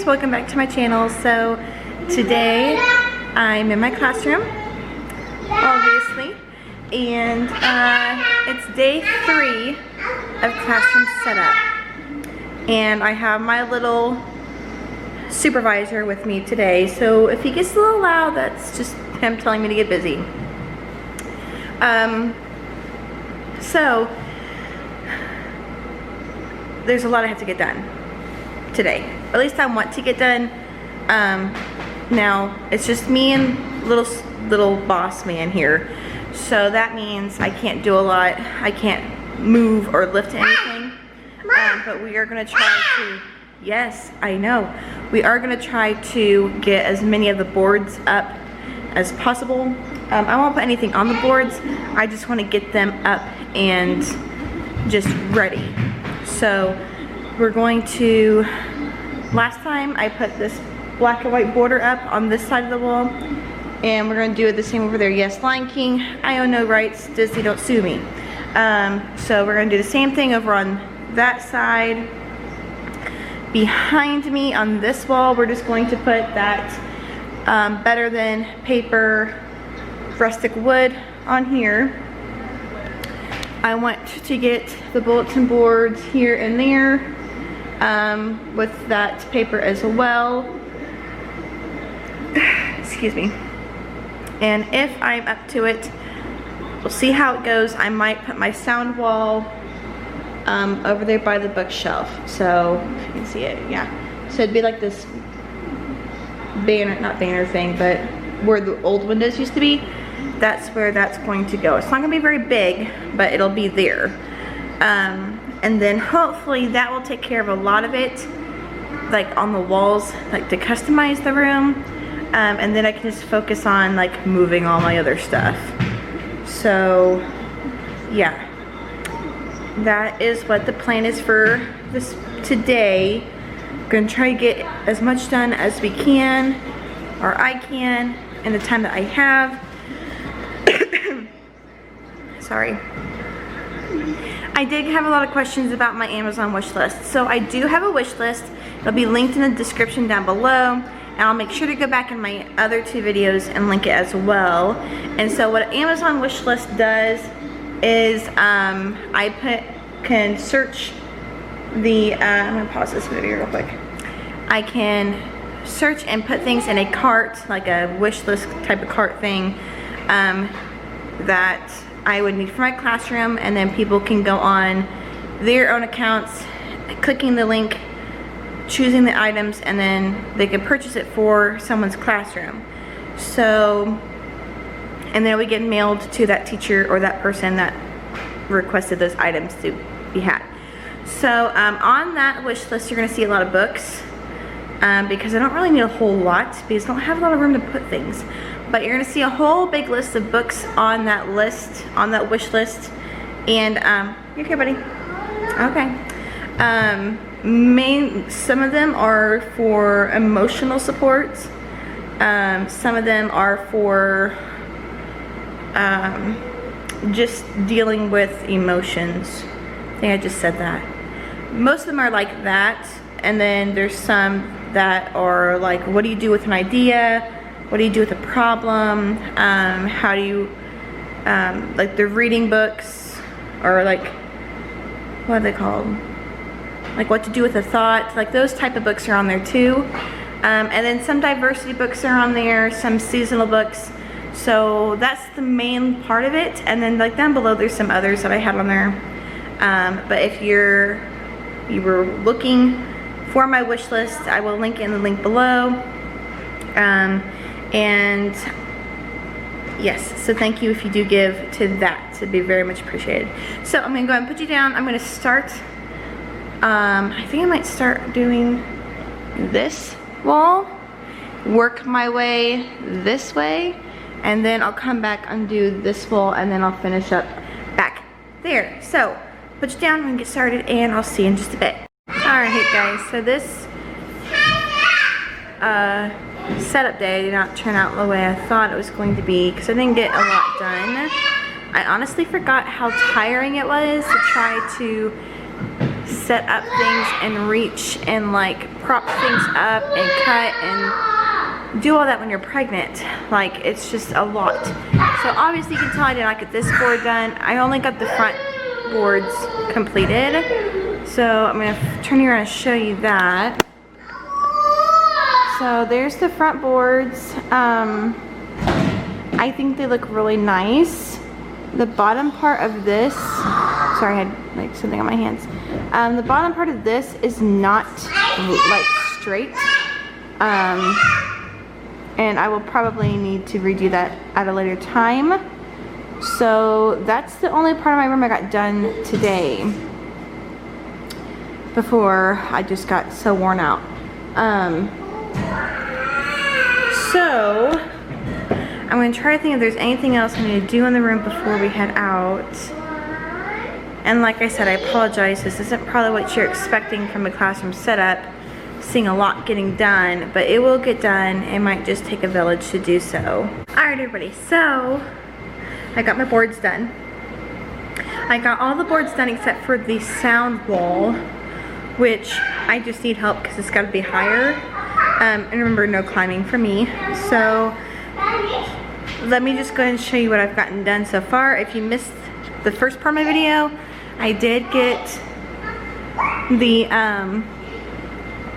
welcome back to my channel. So today I'm in my classroom, obviously, and it's day 3 of classroom setup, and I have my little supervisor with me today, so if he gets a little loud, that's just him telling me to get busy. So there's a lot I have to get done today, or at least I want to get done. Now it's just me and little boss man here, so that means I can't do a lot. I can't move or lift anything, but we are gonna try to, yes, I know, we are gonna try to get as many of the boards up as possible. I won't put anything on the boards, I just want to get them up and just ready. So we're going to, last time I put this black and white border up on this side of the wall, and we're going to do it the same over there. Yes, Lion King, I own no rights, Disney, don't sue me. So we're going to do the same thing over on that side. Behind me on this wall, we're just going to put that Better Than Paper rustic wood on here. I want to get the bulletin boards here and there with that paper as well. Excuse me. And if I'm up to it, we'll see how it goes. I might put my sound wall over there by the bookshelf, so if you can see it, yeah. So it'd be like this banner, not banner thing, but where the old windows used to be, that's where that's going to go. It's not gonna be very big, but it'll be there. And then hopefully that will take care of a lot of it, like on the walls, like to customize the room. And then I can just focus on like moving all my other stuff. So yeah, that is what the plan is for this today. I'm gonna try to get as much done as we can, or I can, in the time that I have. Sorry. I did have a lot of questions about my Amazon wish list. So I do have a wish list. It'll be linked in the description down below. And I'll make sure to go back in my other 2 videos and link it as well. And so what Amazon wish list does is can search the, I'm gonna pause this video real quick. I can search and put things in a cart, like a wish list type of cart thing, that I would need for my classroom, and then people can go on their own accounts, clicking the link, choosing the items, and then they can purchase it for someone's classroom. So, and then we get mailed to that teacher or that person that requested those items to be had. So on that wish list, you're gonna see a lot of books, because I don't really need a whole lot, because I don't have a lot of room to put things. But you're gonna see a whole big list of books on that list, on that wish list. And you okay, buddy? Okay. Some of them are for emotional support. Some of them are for just dealing with emotions. I think I just said that. Most of them are like that, and then there's some that are like, what do you do with an idea? What do you do with a problem? How do you, like the reading books, or like, what are they called? Like what to do with a thought, like those type of books are on there too. And then some diversity books are on there, some seasonal books. So that's the main part of it. And then like down below there's some others that I had on there. But if you were looking for my wish list, I will link in the link below. And yes, so thank you if you do give to that. It'd be very much appreciated. So I'm gonna go ahead and put you down. I'm gonna start, I think I might start doing this wall, work my way this way, and then I'll come back and do this wall, and then I'll finish up back there. So put you down and get started, and I'll see you in just a bit. Alright guys, so this setup day did not turn out the way I thought it was going to be, because I didn't get a lot done. I honestly forgot how tiring it was to try to set up things and reach and like prop things up and cut and do all that when you're pregnant. Like, it's just a lot. So obviously you can tell I did not get this board done. I only got the front boards completed. So I'm gonna turn you around and show you that. So there's the front boards. I think they look really nice. The bottom part of this, sorry, I had like something on my hands. The bottom part of this is not like straight. And I will probably need to redo that at a later time. So that's the only part of my room I got done today before I just got so worn out. So I'm going to try to think if there's anything else I need to do in the room before we head out. And like I said, I apologize. This isn't probably what you're expecting from a classroom setup, seeing a lot getting done, but it will get done. It might just take a village to do so. Alright everybody, so I got my boards done. I got all the boards done except for the sound wall, which I just need help because it's got to be higher. And remember, no climbing for me. So let me just go ahead and show you what I've gotten done so far. If you missed the first part of my video, I did get the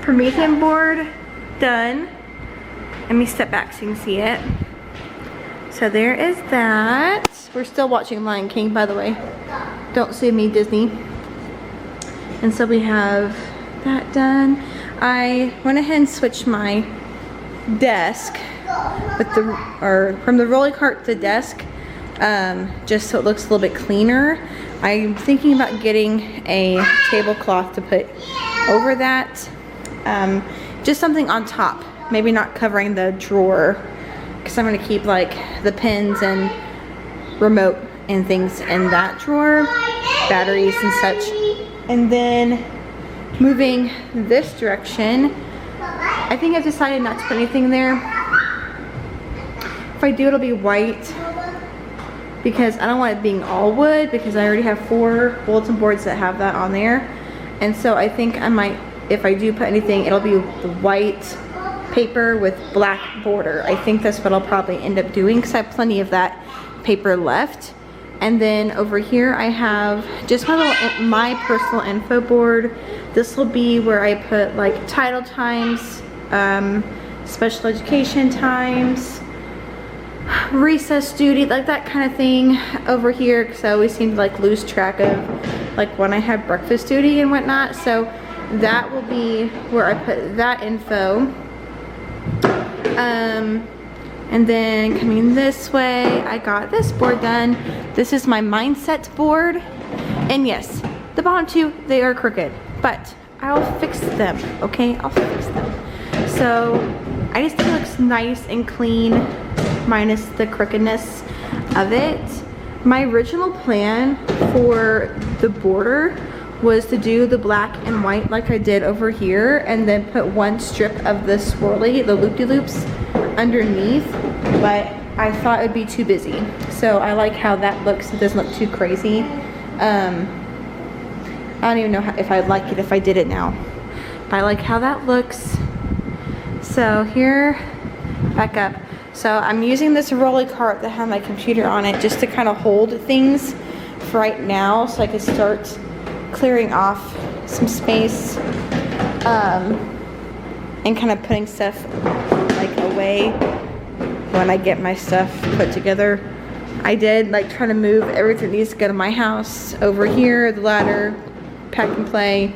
Promethean board done. Let me step back so you can see it. So there is that. We're still watching Lion King, by the way. Don't sue me, Disney. And so we have that done. I went ahead and switched my desk with from the rolly cart to the desk, just so it looks a little bit cleaner. I'm thinking about getting a tablecloth to put over that, just something on top, maybe not covering the drawer, because I'm going to keep like the pens and remote and things in that drawer, batteries and such. And then moving this direction, I think I've decided not to put anything there. If I do, it'll be white, because I don't want it being all wood, because I already have 4 bulletin boards that have that on there. And so I think I might, if I do put anything, it'll be the white paper with black border. I think that's what I'll probably end up doing, because I have plenty of that paper left. And then over here I have just my personal info board. This will be where I put like title times, special education times, recess duty, like that kind of thing over here, because I always seem to like lose track of like when I have breakfast duty and whatnot. So that will be where I put that info. And then coming this way, I got this board done. This is my mindset board. And yes, the bottom 2, they are crooked, but I'll fix them, okay? I'll fix them. So I just think it looks nice and clean, minus the crookedness of it. My original plan for the border was to do the black and white like I did over here, and then put one strip of the swirly, the loop-de-loops underneath, but I thought it would be too busy. So I like how that looks. It doesn't look too crazy. I don't even know if I'd like it if I did it now, but I like how that looks. So here, back up. So I'm using this rolly cart that has my computer on it just to kind of hold things for right now, so I can start clearing off some space, and kind of putting stuff like away when I get my stuff put together. I did like try to move everything that needs to go to my house over here. The ladder, pack and play,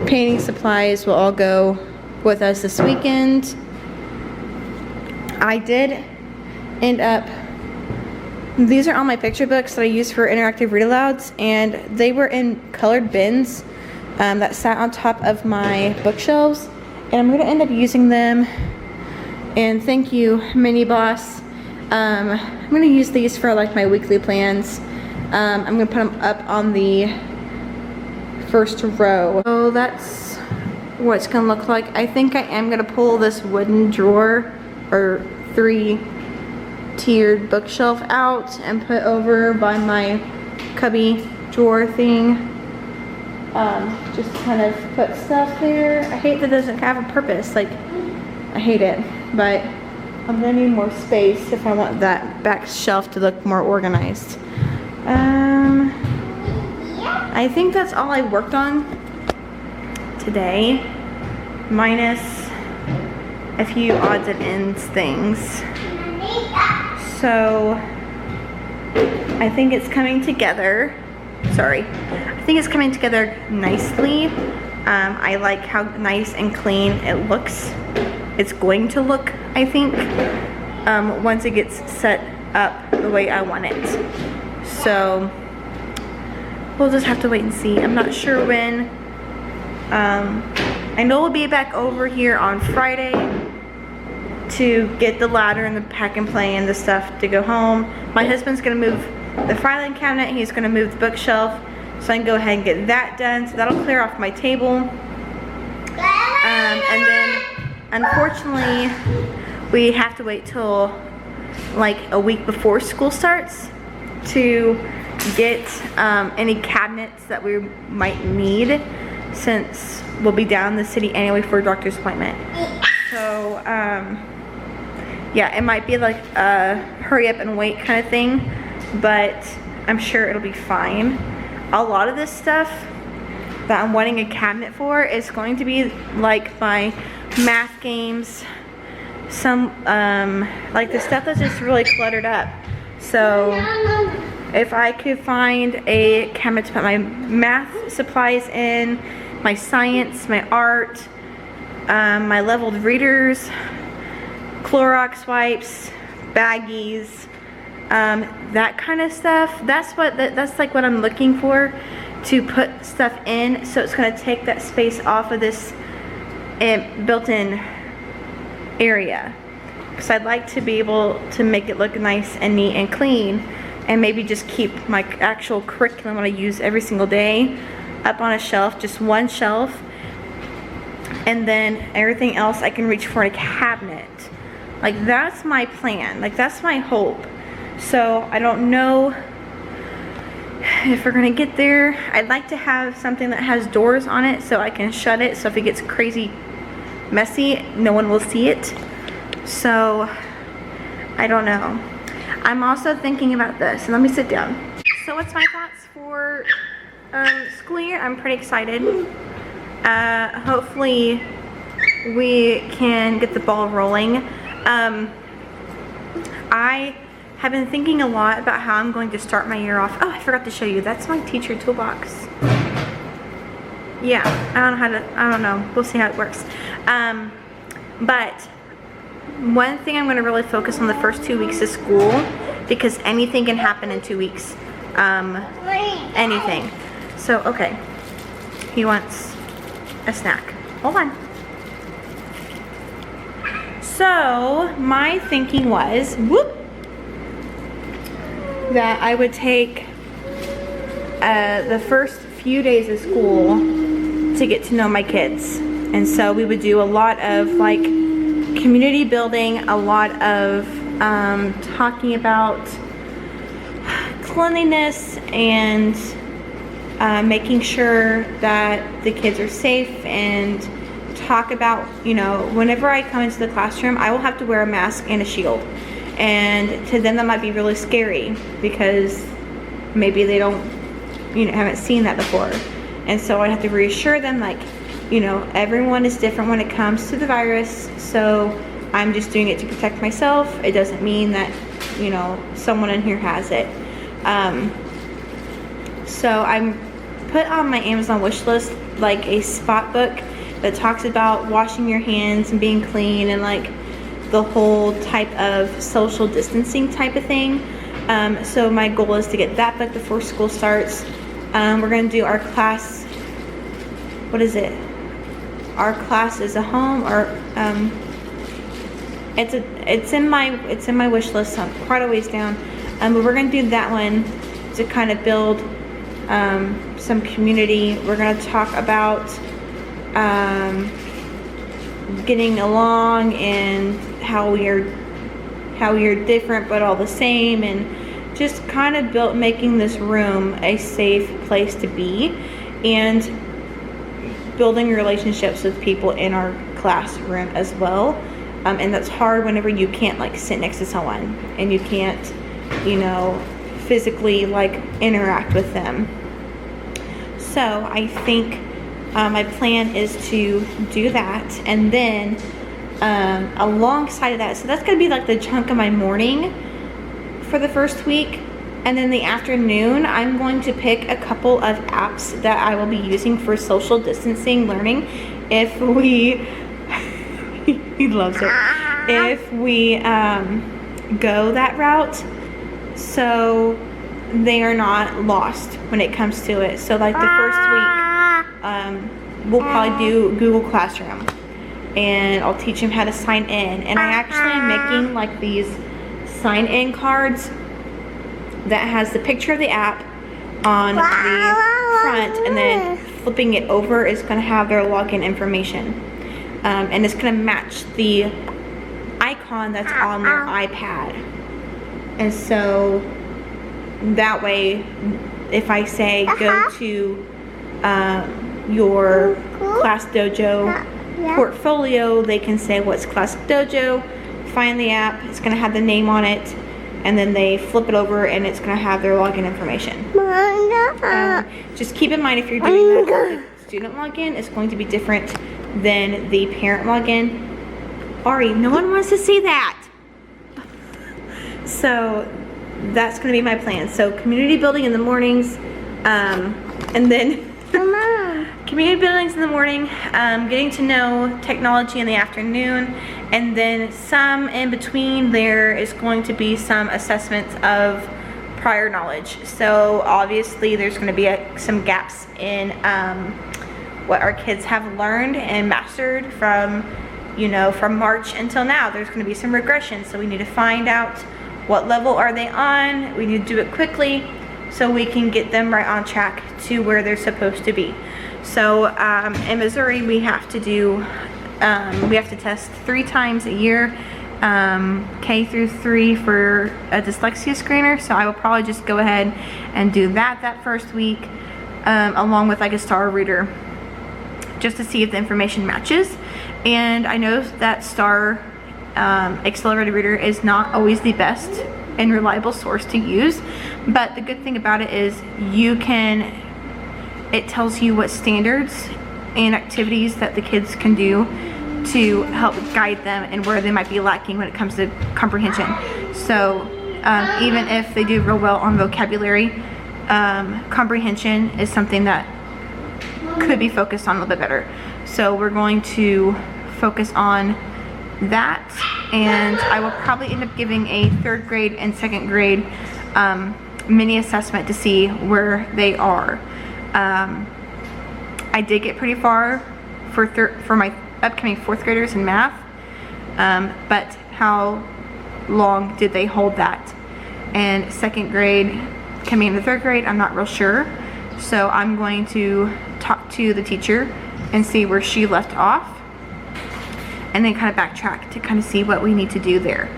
painting supplies will all go with us this weekend. I did end up, these are all my picture books that I use for interactive read alouds, and they were in colored bins that sat on top of my bookshelves, and I'm going to end up using them. And thank you, Mini Boss. I'm going to use these for like my weekly plans. I'm going to put them up on the first row. So that's what it's going to look like. I think I am going to pull this wooden drawer or 3-tiered bookshelf out and put over by my cubby drawer thing. just kind of put stuff there. I hate that it doesn't have a purpose. Like, I hate it, but I'm gonna need more space if I want that back shelf to look more organized. I think that's all I worked on today, minus a few odds and ends things. So I think it's coming together. Sorry. I think it's coming together nicely. I like how nice and clean it looks. It's going to look, I think, once it gets set up the way I want it. So we'll just have to wait and see. I'm not sure when. I know we'll be back over here on Friday to get the ladder and the pack and play and the stuff to go home. My husband's gonna move the filing cabinet. He's gonna move the bookshelf, so I can go ahead and get that done. So that'll clear off my table. And then, unfortunately, we have to wait till like a week before school starts to get any cabinets that we might need, since we'll be down in the city anyway for a doctor's appointment. So yeah, it might be like a hurry up and wait kind of thing, but I'm sure it'll be fine. A lot of this stuff that I'm wanting a cabinet for is going to be like my math games, some like the stuff that's just really cluttered up. So if I could find a cabinet to put my math supplies in, my science, my art, my leveled readers, Clorox wipes, baggies, that kind of stuff. That's like what I'm looking for, to put stuff in, so it's gonna take that space off of this built-in area. Because I'd like to be able to make it look nice and neat and clean, and maybe just keep my actual curriculum that I use every single day up on a shelf, just one shelf, and then everything else I can reach for in a cabinet. Like, that's my plan. Like, that's my hope. So I don't know if we're gonna get there. I'd like to have something that has doors on it so I can shut it, so if it gets crazy messy, no one will see it. So I don't know. I'm also thinking about this, and let me sit down. So what's my thoughts for school year? I'm pretty excited. Hopefully we can get the ball rolling. I have been thinking a lot about how I'm going to start my year off. Oh, I forgot to show you. That's my teacher toolbox. Yeah, I don't know. We'll see how it works. But one thing I'm going to really focus on the first 2 weeks of school, because anything can happen in 2 weeks. Anything. So, okay. He wants a snack. Hold on. So, my thinking was, that I would take the first few days of school to get to know my kids. And so we would do a lot of like community building, a lot of talking about cleanliness and making sure that the kids are safe, and talk about, you know, whenever I come into the classroom, I will have to wear a mask and a shield. And to them that might be really scary, because maybe they don't, you know, haven't seen that before. And so I have to reassure them, like, you know, everyone is different when it comes to the virus, so I'm just doing it to protect myself. It doesn't mean that, you know, someone in here has it. So I'm put on my Amazon wish list like a spot book that talks about washing your hands and being clean, and like the whole type of social distancing type of thing. So my goal is to get that book before school starts. We're gonna do our class, what is it? Our class is a home, or it's in my wish list, so I'm quite a ways down. But we're gonna do that one to kind of build some community. We're gonna talk about getting along, and how we are different but all the same, and just kind of making this room a safe place to be. And building relationships with people in our classroom as well. And that's hard whenever you can't like sit next to someone and you can't, you know, physically like interact with them. So I think my plan is to do that, and then alongside of that, so that's gonna be like the chunk of my morning for the first week. And then the afternoon, I'm going to pick a couple of apps that I will be using for social distancing learning if we, he loves it, if we go that route, so they are not lost when it comes to it. So like the first week, we'll probably do Google Classroom, and I'll teach them how to sign in. And I actually am making like these sign in cards that has the picture of the app on the front, and then flipping it over is going to have their login information, and it's going to match the icon that's on their iPad. And so that way, if I say go to your Class Dojo portfolio, they can say what's Class Dojo, find the app, it's going to have the name on it, and then they flip it over and it's going to have their login information. Just keep in mind, if you're doing that, the student login is going to be different than the parent login. Ari, no one wants to see that. So that's going to be my plan. So community building in the mornings, and then community buildings in the morning, getting to know technology in the afternoon, and then some in between there is going to be some assessments of prior knowledge. So obviously there's going to be some gaps in what our kids have learned and mastered from, you know, from March until now. There's going to be some regression, so we need to find out what level are they on. We need to do it quickly so we can get them right on track to where they're supposed to be. So in Missouri, we have to do, we have to test 3 times a year, K through 3 for a dyslexia screener. So I will probably just go ahead and do that first week, along with like a STAR reader, just to see if the information matches. And I know that STAR accelerated reader is not always the best and reliable source to use, but the good thing about it is it tells you what standards and activities that the kids can do to help guide them and where they might be lacking when it comes to comprehension. So even if they do real well on vocabulary, comprehension is something that could be focused on a little bit better. So we're going to focus on that, and I will probably end up giving a 3rd grade and 2nd grade mini assessment to see where they are. I did get pretty far for my upcoming 4th graders in math, but how long did they hold that? And 2nd grade coming into 3rd grade, I'm not real sure. So I'm going to talk to the teacher and see where she left off, and then kind of backtrack to kind of see what we need to do there.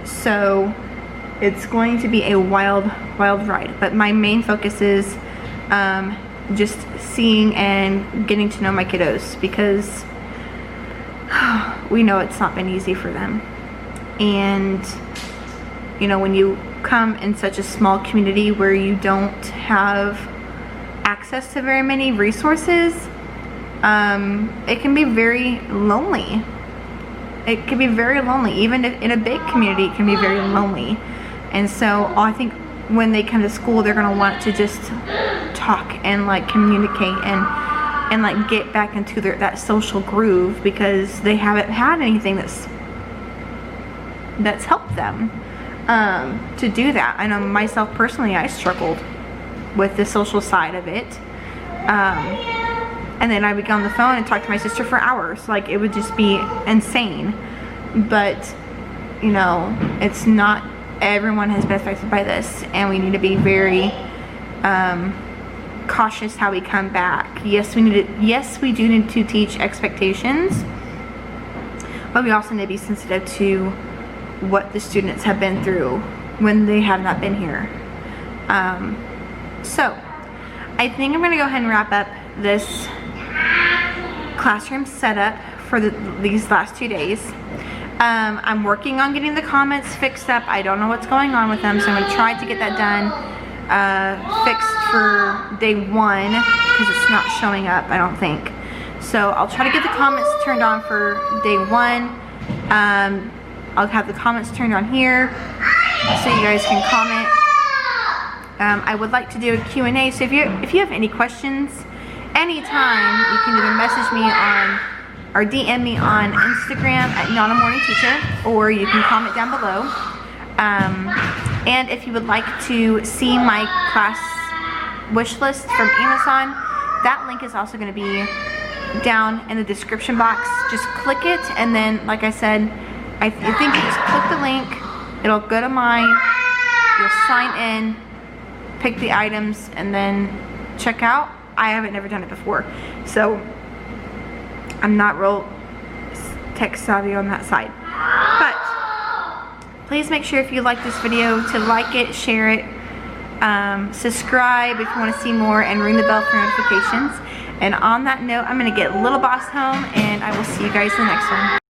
So it's going to be a wild ride, but my main focus is just seeing and getting to know my kiddos, because we know it's not been easy for them. And you know, when you come in such a small community where you don't have access to very many resources, it can be very lonely. It can be very lonely. Even if in a big community, it can be very lonely. And so I think when they come to school, they're gonna want to just talk and like communicate and like get back into that social groove, because they haven't had anything that's helped them to do that. I know myself personally, I struggled with the social side of it. And then I would get on the phone and talk to my sister for hours. Like, it would just be insane. But, you know, it's not everyone has been affected by this, and we need to be very cautious how we come back. Yes, we do need to teach expectations, but we also need to be sensitive to what the students have been through when they have not been here. So I think I'm gonna go ahead and wrap up this classroom setup for these last 2 days. I'm working on getting the comments fixed up. I don't know what's going on with them, so I'm going to try to get that done, fixed for day 1, because it's not showing up, I don't think. So I'll try to get the comments turned on for day 1. I'll have the comments turned on here, so you guys can comment. I would like to do a Q&A, so if you have any questions, anytime, you can either message me on or DM me on Instagram at Not a Morning Teacher, or you can comment down below. And if you would like to see my class wish list from Amazon, that link is also going to be down in the description box. Just click it, and then, like I said, I think you just click the link, it'll go to mine, you'll sign in, pick the items, and then check out. I haven't never done it before, so I'm not real tech savvy on that side. But please make sure, if you like this video, to like it, share it, subscribe if you want to see more, and ring the bell for notifications. And on that note, I'm going to get Little Boss home, and I will see you guys in the next one.